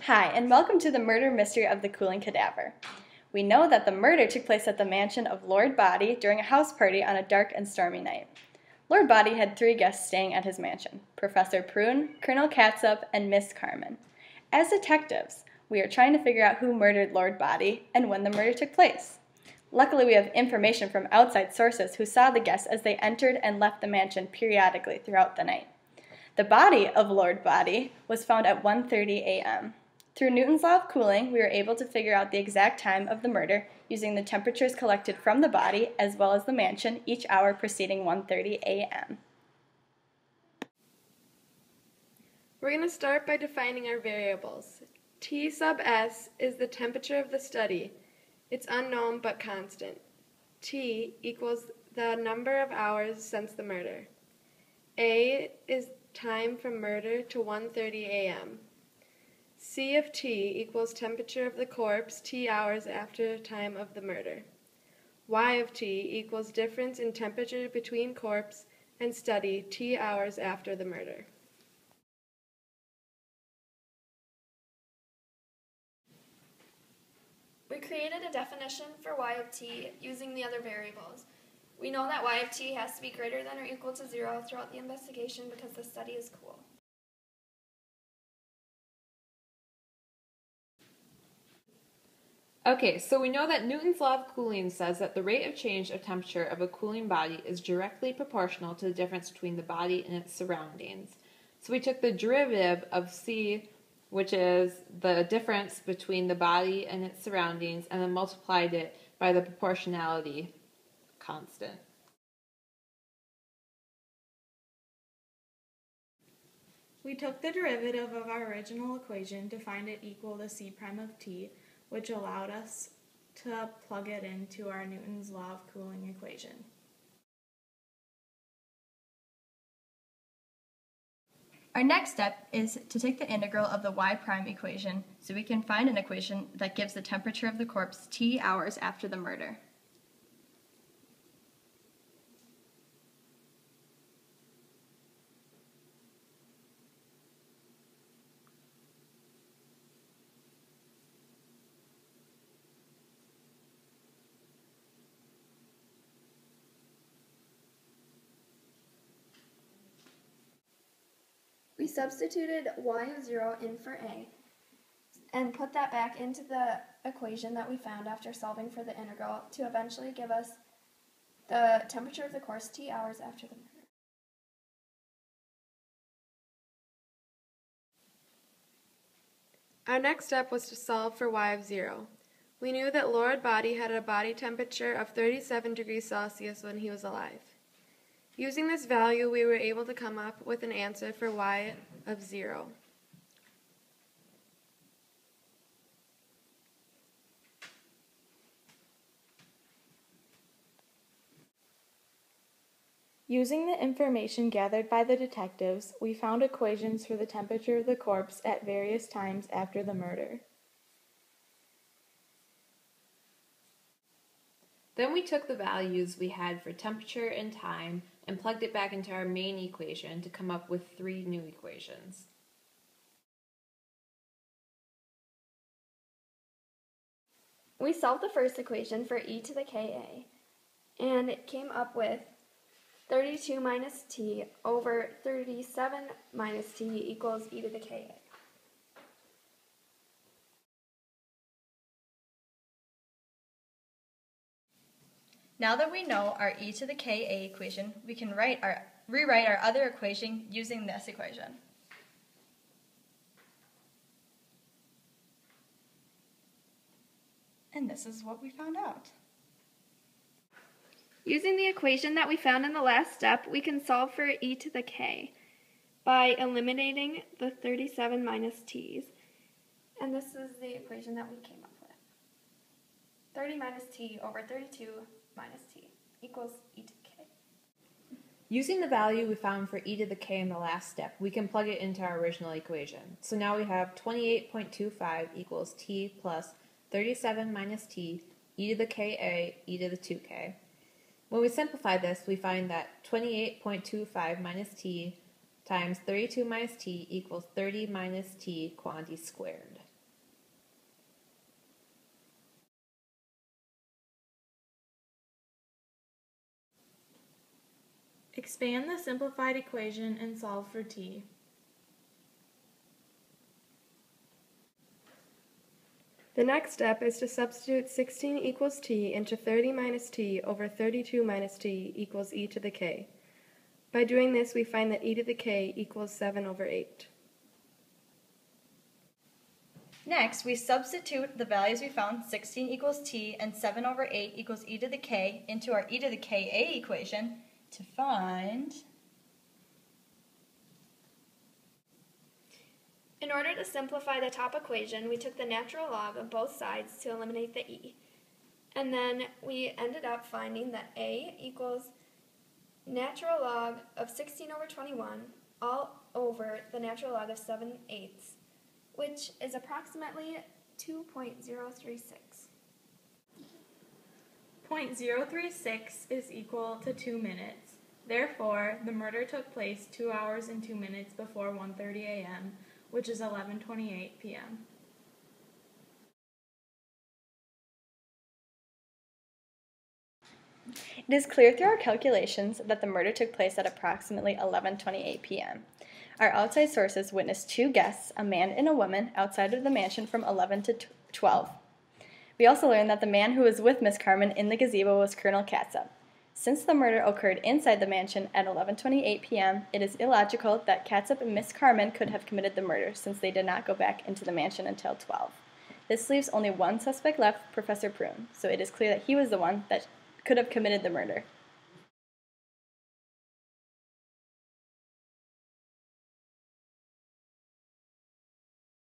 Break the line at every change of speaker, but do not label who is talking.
Hi, and welcome to the murder mystery of the cooling cadaver. We know that the murder took place at the mansion of Lord Body during a house party on a dark and stormy night. Lord Body had 3 guests staying at his mansion: Professor Prune, Colonel Catsup, and Miss Carmen. As detectives, we are trying to figure out who murdered Lord Body and when the murder took place. Luckily, we have information from outside sources who saw the guests as they entered and left the mansion periodically throughout the night. The body of Lord Body was found at 1:30 a.m. Through Newton's law of cooling, we were able to figure out the exact time of the murder using the temperatures collected from the body as well as the mansion each hour preceding 1:30 a.m.
We're going to start by defining our variables. T sub S is the temperature of the study. It's unknown but constant. T equals the number of hours since the murder. A is time from murder to 1:30 a.m. C of T equals temperature of the corpse T hours after time of the murder. Y of T equals difference in temperature between corpse and study T hours after the murder.
We created a definition for y of t using the other variables. We know that y of t has to be greater than or equal to 0 throughout the investigation because the study is cool.
Okay, so we know that Newton's law of cooling says that the rate of change of temperature of a cooling body is directly proportional to the difference between the body and its surroundings. So we took the derivative of C, which is the difference between the body and its surroundings, and then multiplied it by the proportionality constant.
We took the derivative of our original equation to find it equal to C prime of t, which allowed us to plug it into our Newton's law of cooling equation.
Our next step is to take the integral of the y prime equation so we can find an equation that gives the temperature of the corpse T hours after the murder.
We substituted y of 0 in for a and put that back into the equation that we found after solving for the integral to eventually give us the temperature of the corpse T hours after the murder.
Our next step was to solve for y of 0. We knew that Lord Body had a body temperature of 37 degrees Celsius when he was alive. Using this value, we were able to come up with an answer for y of 0.
Using the information gathered by the detectives, we found equations for the temperature of the corpse at various times after the murder.
Then we took the values we had for temperature and time and plugged it back into our main equation to come up with 3 new equations.
We solved the first equation for e to the ka, and it came up with 32 minus t over 37 minus t equals e to the ka.
Now that we know our e to the ka equation, we can rewrite our other equation using this equation. And this is what we found out.
Using the equation that we found in the last step, we can solve for e to the k by eliminating the 37 minus t's. And this is the equation that we came up with. 30 minus t over 32 minus t equals e to the k.
Using the value we found for e to the k in the last step, we can plug it into our original equation. So now we have 28.25 equals t plus 37 minus t, e to the ka, e to the 2k. When we simplify this, we find that 28.25 minus t times 32 minus t equals 30 minus t quantity squared.
Expand the simplified equation and solve for t.
The next step is to substitute 16 equals t into 30 minus t over 32 minus t equals e to the k. By doing this, we find that e to the k equals 7 over 8.
Next, we substitute the values we found, 16 equals t and 7 over 8 equals e to the k, into our e to the ka equation to find...
In order to simplify the top equation, we took the natural log of both sides to eliminate the e. And then we ended up finding that a equals natural log of 16 over 21 all over the natural log of 7/8, which is approximately 2.036.
0.036 is equal to 2 minutes. Therefore, the murder took place 2 hours and 2 minutes before 1:30 a.m., which is 11:28 p.m.
It is clear through our calculations that the murder took place at approximately 11:28 p.m. Our outside sources witnessed two guests, a man and a woman, outside of the mansion from 11 to 12. We also learned that the man who was with Miss Carmen in the gazebo was Colonel Catsup. Since the murder occurred inside the mansion at 11:28 p.m., it is illogical that Catsup and Miss Carmen could have committed the murder since they did not go back into the mansion until 12. This leaves only one suspect left, Professor Prune, so it is clear that he was the one that could have committed the murder.